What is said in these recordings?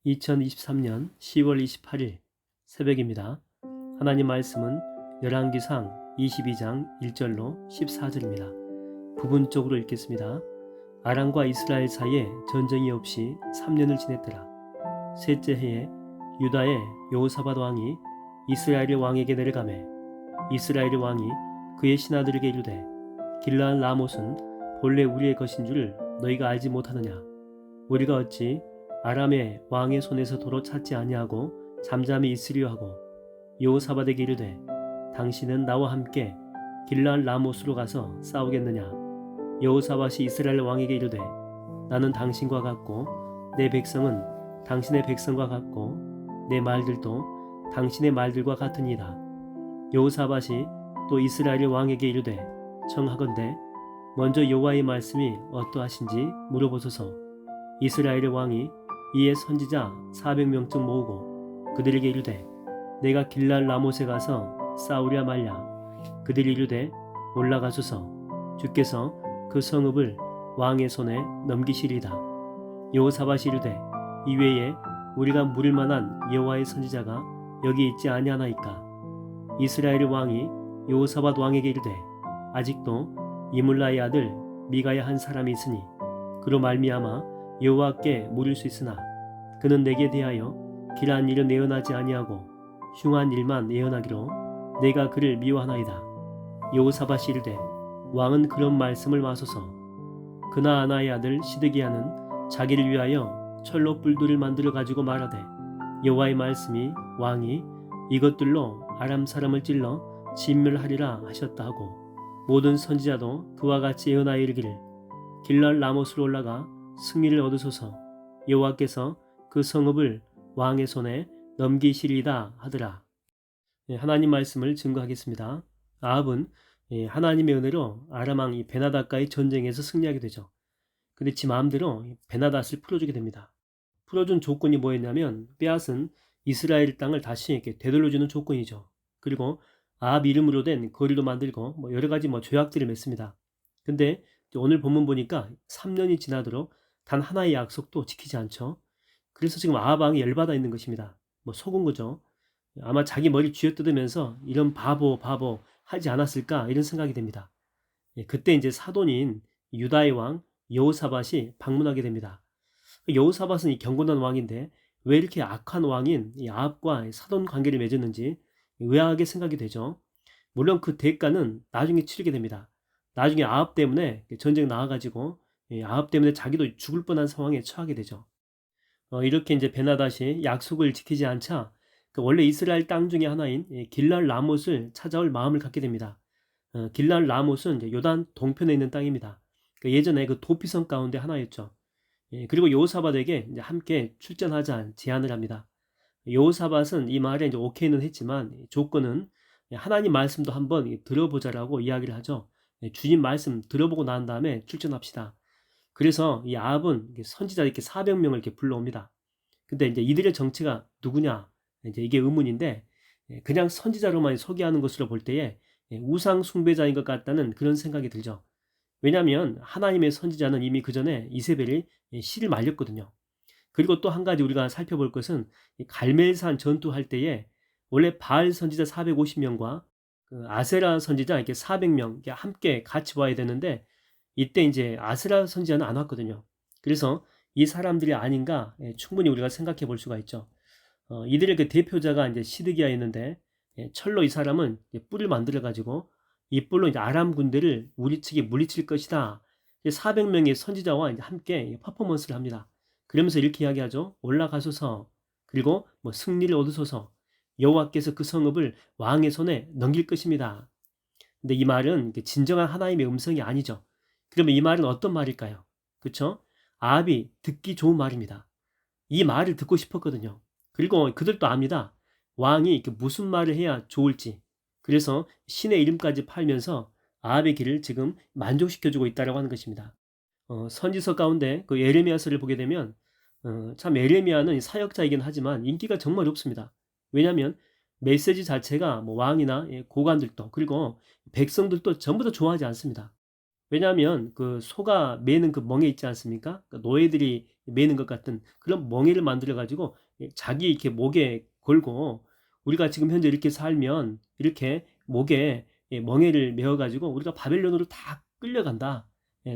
2023년 10월 28일 새벽입니다. 하나님 말씀은 열왕기상 22장 1절로 14절입니다. 부분적으로 읽겠습니다. 아람과 이스라엘 사이에 전쟁이 없이 3년을 지냈더라. 셋째 해에 유다의 여호사밧 왕이 이스라엘의 왕에게 내려가매 이스라엘의 왕이 그의 신하들에게 이르되 길르앗 라못은 본래 우리의 것인 줄 너희가 알지 못하느냐. 우리가 어찌 아람의 왕의 손에서 도로 찾지 아니하고 잠잠히 있으려 하고 여호사밧에게 이르되 당신은 나와 함께 길르앗 라못으로 가서 싸우겠느냐. 여호사밧이 이스라엘 왕에게 이르되 나는 당신과 같고 내 백성은 당신의 백성과 같고 내 말들도 당신의 말들과 같으니이다. 여호사밧이 또 이스라엘 왕에게 이르되 청하건대 먼저 여호와의 말씀이 어떠하신지 물어보소서. 이스라엘의 왕이 이에 선지자 400명쯤 모으고 그들에게 이르되 내가 길르앗 라못에 가서 싸우랴 말랴. 그들이 이르되 올라가소서. 주께서 그 성읍을 왕의 손에 넘기시리이다. 여호사밧이 이르되 이외에 우리가 물을 만한 여호와의 선지자가 여기 있지 아니하나이까. 이스라엘의 왕이 여호사밧 왕에게 이르되 아직도 이물라의 아들 미가의 한 사람이 있으니 그로 말미암아 여호와께 물을 수 있으나 그는 내게 대하여 길한 일은 예언하지 아니하고 흉한 일만 예언하기로 내가 그를 미워하나이다. 여호사밧이 이르되 왕은 그런 말씀을 마소서. 그나아나의 아들 시드기야는 자기를 위하여 철로 뿔들을 만들어 가지고 말하되 여호와의 말씀이 왕이 이것들로 아람 사람을 찔러 진멸하리라 하셨다 하고 모든 선지자도 그와 같이 예언하여 이르기를 길르앗 라못으로 올라가 승리를 얻으소서. 여호와께서 그 성읍을 왕의 손에 넘기시리이다 하더라. 하나님 말씀을 증거하겠습니다. 아합은 하나님의 은혜로 아람 왕 베나닷과의 전쟁에서 승리하게 되죠. 근데 지 마음대로 베나닷을 풀어주게 됩니다. 풀어준 조건이 뭐였냐면 빼앗은 이스라엘 땅을 다시 이렇게 되돌려주는 조건이죠. 그리고 아합 이름으로 된 거리도 만들고 여러 가지 조약들을 맺습니다. 근데 오늘 본문 보니까 3년이 지나도록 단 하나의 약속도 지키지 않죠. 그래서 지금 아합 왕이 열받아 있는 것입니다. 속은 거죠. 아마 자기 머리 쥐어뜯으면서 이런 바보 하지 않았을까 이런 생각이 됩니다. 그때 이제 사돈인 유다의 왕 여호사밧이 방문하게 됩니다. 여호사밧은 이 경건한 왕인데 왜 이렇게 악한 왕인 이 아합과 사돈 관계를 맺었는지 의아하게 생각이 되죠. 물론 그 대가는 나중에 치르게 됩니다. 나중에 아합 때문에 전쟁 나와가지고 아합 때문에 자기도 죽을 뻔한 상황에 처하게 되죠. 이렇게 이제 베나닷이 약속을 지키지 않자 원래 이스라엘 땅 중에 하나인 길르앗 라못을 찾아올 마음을 갖게 됩니다. 길르앗 라못은 이제 요단 동편에 있는 땅입니다. 예전에 그 도피성 가운데 하나였죠. 그리고 여호사밧에게 이제 함께 출전하자 제안을 합니다. 여호사밧은 이 말에 이제 오케이는 했지만 조건은 하나님 말씀도 한번 들어보자라고 이야기를 하죠. 주님 말씀 들어보고 난 다음에 출전합시다. 그래서 이 아합은 선지자 이렇게 400명을 이렇게 불러옵니다. 근데 이제 이들의 정체가 누구냐? 이제 이게 의문인데 그냥 선지자로만 소개하는 것으로 볼 때에 우상 숭배자인 것 같다는 그런 생각이 들죠. 왜냐하면 하나님의 선지자는 이미 그 전에 이세벨이 씨를 말렸거든요. 그리고 또 한 가지 우리가 살펴볼 것은 갈멜산 전투할 때에 원래 바알 선지자 450명과 아세라 선지자 이렇게 400명 함께 같이 와야 되는데 이때 이제 아세라 선지자는 안 왔거든요. 그래서 이 사람들이 아닌가 충분히 우리가 생각해 볼 수가 있죠. 이들의 그 대표자가 이제 시드기야였는데 철로 이 사람은 뿔을 만들어 가지고 이 뿔로 이제 아람 군대를 우리 측에 물리칠 것이다. 400명의 선지자와 이제 함께 퍼포먼스를 합니다. 그러면서 이렇게 이야기하죠. 올라가소서. 그리고 승리를 얻으소서. 여호와께서 그 성읍을 왕의 손에 넘길 것입니다. 근데 이 말은 진정한 하나님의 음성이 아니죠. 그러면 이 말은 어떤 말일까요? 그렇죠? 아합이 듣기 좋은 말입니다. 이 말을 듣고 싶었거든요. 그리고 그들도 압니다. 왕이 무슨 말을 해야 좋을지. 그래서 신의 이름까지 팔면서 아합의 길을 지금 만족시켜주고 있다고 하는 것입니다. 선지서 가운데 그 예레미야서를 보게 되면 참 예레미야는 사역자이긴 하지만 인기가 정말 없습니다. 왜냐하면 메시지 자체가 왕이나 고관들도 그리고 백성들도 전부 다 좋아하지 않습니다. 왜냐하면 그 소가 매는 그 멍에 있지 않습니까? 그 노예들이 매는 것 같은 그런 멍에를 만들어 가지고 자기 이렇게 목에 걸고 우리가 지금 현재 이렇게 살면 이렇게 목에 멍에를 메어 가지고 우리가 바벨론으로 다 끌려간다.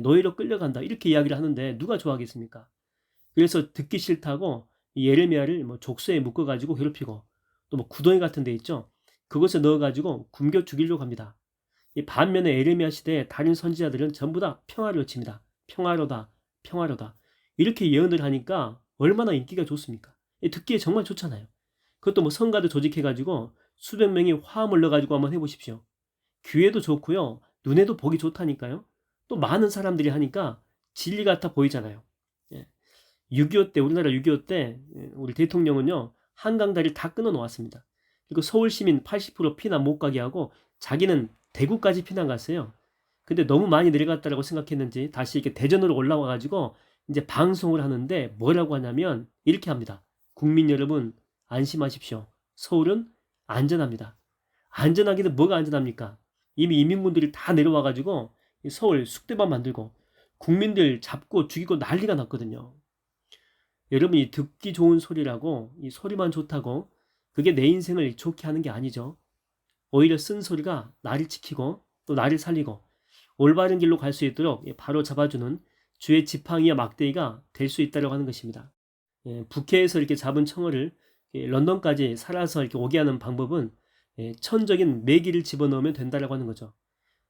노예로 끌려간다. 이렇게 이야기를 하는데 누가 좋아하겠습니까? 그래서 듣기 싫다고 이 예레미야를 뭐 족쇄에 묶어 가지고 괴롭히고 또 뭐 구덩이 같은 데 있죠. 그것에 넣어 가지고 굶겨 죽이려고 합니다. 이 반면에 에레미야 시대의 다른 선지자들은 전부 다 평화를 외칩니다. 평화로다, 평화로다. 이렇게 예언을 하니까 얼마나 인기가 좋습니까? 듣기에 정말 좋잖아요. 그것도 뭐 성가대 조직해가지고 수백 명이 화음을 넣어가지고 한번 해보십시오. 귀에도 좋고요. 눈에도 보기 좋다니까요. 또 많은 사람들이 하니까 진리 같아 보이잖아요. 예. 6.25 때, 우리나라 6.25 때 우리 대통령은요. 한강다리를 다 끊어 놓았습니다. 그리고 서울 시민 80% 피난 못 가게 하고 자기는 대구까지 피난 갔어요. 근데 너무 많이 내려갔다라고 생각했는지 다시 이렇게 대전으로 올라와 가지고 이제 방송을 하는데 뭐라고 하냐면 이렇게 합니다. 국민 여러분 안심하십시오. 서울은 안전합니다. 안전하기는 뭐가 안전합니까? 이미 이민군들이 다 내려와 가지고 서울 쑥대밭 만들고 국민들 잡고 죽이고 난리가 났거든요. 여러분이 듣기 좋은 소리라고 이 소리만 좋다고 그게 내 인생을 좋게 하는 게 아니죠. 오히려 쓴 소리가 나를 지키고 또 나를 살리고 올바른 길로 갈 수 있도록 바로 잡아주는 주의 지팡이와 막대기가 될 수 있다고 하는 것입니다. 북해에서 이렇게 잡은 청어를 런던까지 살아서 이렇게 오게 하는 방법은 천적인 메기를 집어넣으면 된다고 하는 거죠.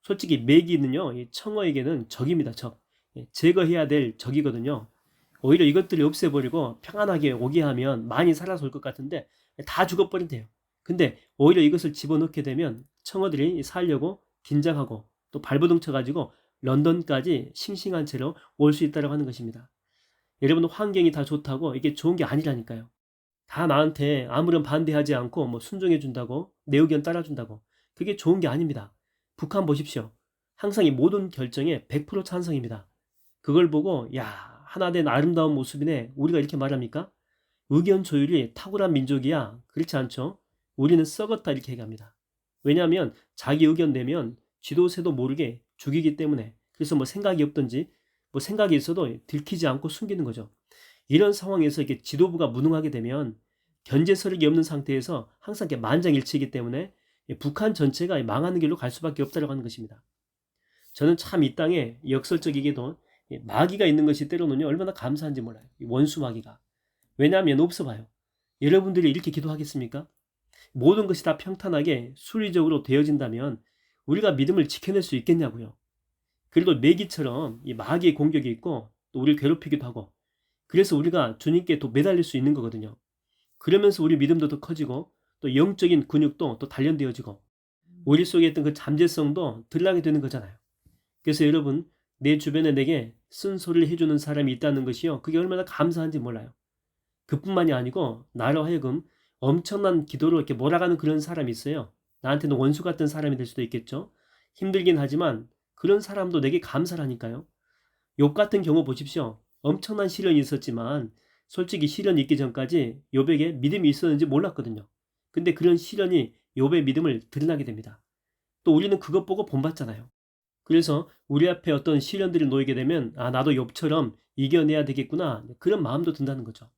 솔직히 메기는요, 이 청어에게는 적입니다. 적. 제거해야 될 적이거든요. 오히려 이것들을 없애버리고 평안하게 오게 하면 많이 살아서 올 것 같은데 다 죽어버린대요. 근데 오히려 이것을 집어넣게 되면 청어들이 살려고 긴장하고 또 발버둥 쳐가지고 런던까지 싱싱한 채로 올 수 있다고 하는 것입니다. 여러분 환경이 다 좋다고 이게 좋은 게 아니라니까요. 다 나한테 아무런 반대하지 않고 뭐 순종해 준다고 내 의견 따라준다고 그게 좋은 게 아닙니다. 북한 보십시오. 항상 이 모든 결정에 100% 찬성입니다. 그걸 보고 야 하나 된 아름다운 모습이네 우리가 이렇게 말합니까? 의견 조율이 탁월한 민족이야. 그렇지 않죠? 우리는 썩었다 이렇게 얘기합니다. 왜냐하면 자기 의견 내면 쥐도 새도 모르게 죽이기 때문에 그래서 뭐 생각이 없든지 뭐 생각이 있어도 들키지 않고 숨기는 거죠. 이런 상황에서 이렇게 지도부가 무능하게 되면 견제 서력이 없는 상태에서 항상 이렇게 만장일치이기 때문에 북한 전체가 망하는 길로 갈 수밖에 없다고 하는 것입니다. 저는 참 이 땅에 역설적이게도 마귀가 있는 것이 때로는요 얼마나 감사한지 몰라요. 원수 마귀가. 왜냐하면 없어 봐요. 여러분들이 이렇게 기도하겠습니까? 모든 것이 다 평탄하게 수리적으로 되어진다면 우리가 믿음을 지켜낼 수 있겠냐고요. 그리고 매기처럼 이 마귀의 공격이 있고 또 우리를 괴롭히기도 하고 그래서 우리가 주님께 또 매달릴 수 있는 거거든요. 그러면서 우리 믿음도 더 커지고 또 영적인 근육도 또 단련되어지고 우리 속에 있던 그 잠재성도 드러나게 되는 거잖아요. 그래서 여러분 내 주변에 내게 쓴소리를 해주는 사람이 있다는 것이요. 그게 얼마나 감사한지 몰라요. 그뿐만이 아니고 나로 하여금 엄청난 기도로 이렇게 몰아가는 그런 사람이 있어요. 나한테는 원수 같은 사람이 될 수도 있겠죠. 힘들긴 하지만 그런 사람도 내게 감사를 하니까요. 욥 같은 경우 보십시오. 엄청난 시련이 있었지만 솔직히 시련이 있기 전까지 욥에게 믿음이 있었는지 몰랐거든요. 근데 그런 시련이 욥의 믿음을 드러나게 됩니다. 또 우리는 그것 보고 본받잖아요. 그래서 우리 앞에 어떤 시련들이 놓이게 되면 아 나도 욥처럼 이겨내야 되겠구나 그런 마음도 든다는 거죠.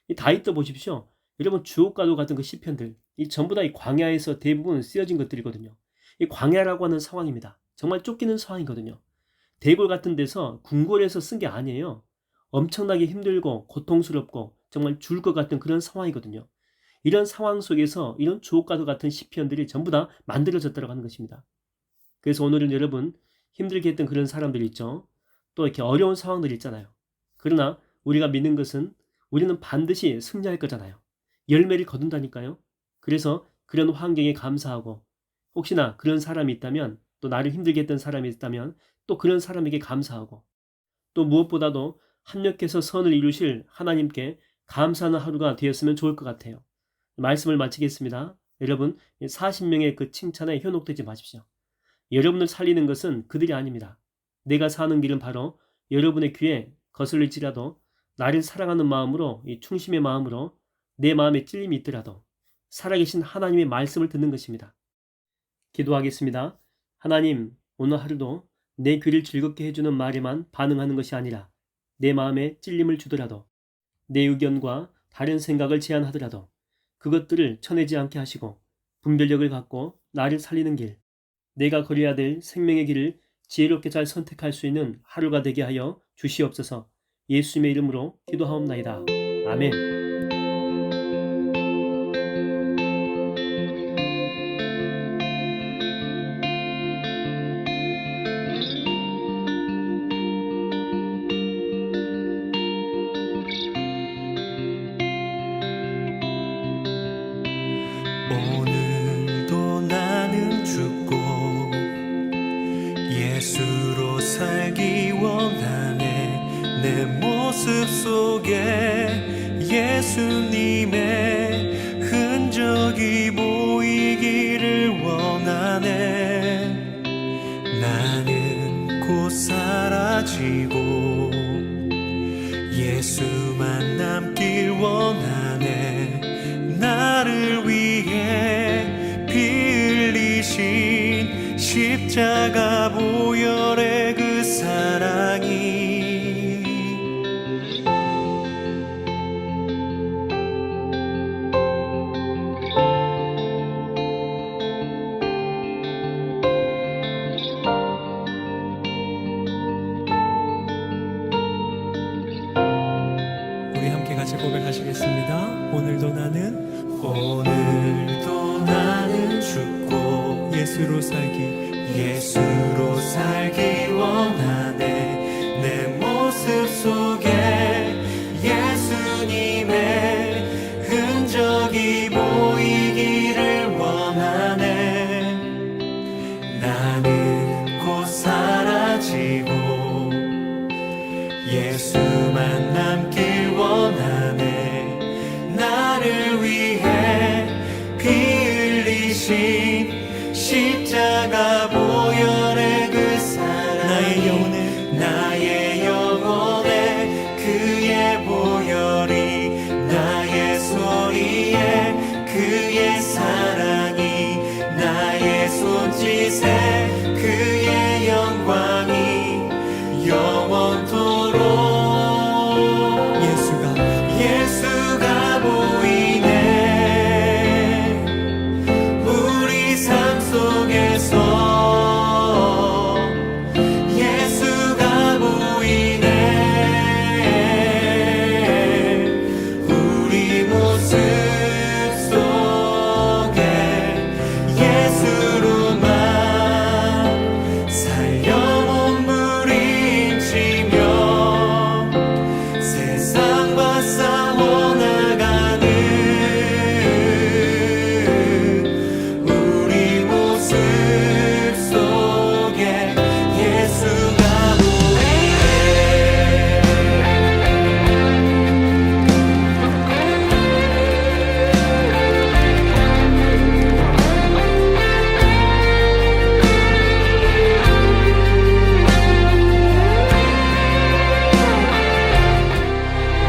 이 다윗도 보십시오. 여러분 주옥과도 같은 그 시편들 이 전부 다 이 광야에서 대부분 쓰여진 것들이거든요. 이 광야라고 하는 상황입니다. 정말 쫓기는 상황이거든요. 대궐 같은 데서 궁궐에서 쓴 게 아니에요. 엄청나게 힘들고 고통스럽고 정말 죽을 것 같은 그런 상황이거든요. 이런 상황 속에서 이런 주옥과도 같은 시편들이 전부 다 만들어졌다고 하는 것입니다. 그래서 오늘은 여러분 힘들게 했던 그런 사람들 있죠. 또 이렇게 어려운 상황들 있잖아요. 그러나 우리가 믿는 것은 우리는 반드시 승리할 거잖아요. 열매를 거둔다니까요. 그래서 그런 환경에 감사하고 혹시나 그런 사람이 있다면 또 나를 힘들게 했던 사람이 있다면 또 그런 사람에게 감사하고 또 무엇보다도 합력해서 선을 이루실 하나님께 감사하는 하루가 되었으면 좋을 것 같아요. 말씀을 마치겠습니다. 여러분 40명의 그 칭찬에 현혹되지 마십시오. 여러분을 살리는 것은 그들이 아닙니다. 내가 사는 길은 바로 여러분의 귀에 거슬릴지라도 나를 사랑하는 마음으로 이 충심의 마음으로 내 마음에 찔림이 있더라도 살아계신 하나님의 말씀을 듣는 것입니다. 기도하겠습니다. 하나님 오늘 하루도 내 귀를 즐겁게 해주는 말에만 반응하는 것이 아니라 내 마음에 찔림을 주더라도 내 의견과 다른 생각을 제안하더라도 그것들을 쳐내지 않게 하시고 분별력을 갖고 나를 살리는 길, 내가 걸어야 될 생명의 길을 지혜롭게 잘 선택할 수 있는 하루가 되게 하여 주시옵소서. 예수님의 이름으로 기도하옵나이다. 아멘. 오늘도 나는 죽고 예수로 살기 원하네. 내 모습 속에 예수님의 흔적이 보이기를 원하네. 나는 곧 사라지고 예수만 남길 원하네. 나를 위해 피 흘리신 십자가 보혈의 그 사랑이 우리 함께 같이 고백하시겠습니다. 오늘도 나는 죽고 예수로 살기 원하네. 내 모습 속에 예수님의 흔적이 보이기를 원하네. 나는 곧 사라지고 예수만 남길 원하네. 나를 위해 피 흘리신 십자가 보혈의 그 사랑, 나의 영혼에 그의 보혈이, 나의 소리에 그의 사랑이, 나의 손짓에 그의 영광이 영원토록 예수가 보이네. 우리 삶 속에서 예수가 보이네. 우리 모습 속에 예수로만 살 영혼 부림치며 세상과 싸워 나가는 우리 모습 속에 예수가 보이네.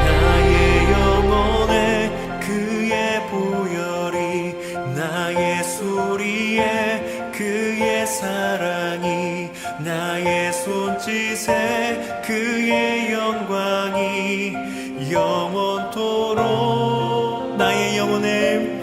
나의 영혼에 그의 보혈이, 나의 소리에 그의 사랑이, 나의 손짓에 그의 영광이 영원토록 나의 영혼에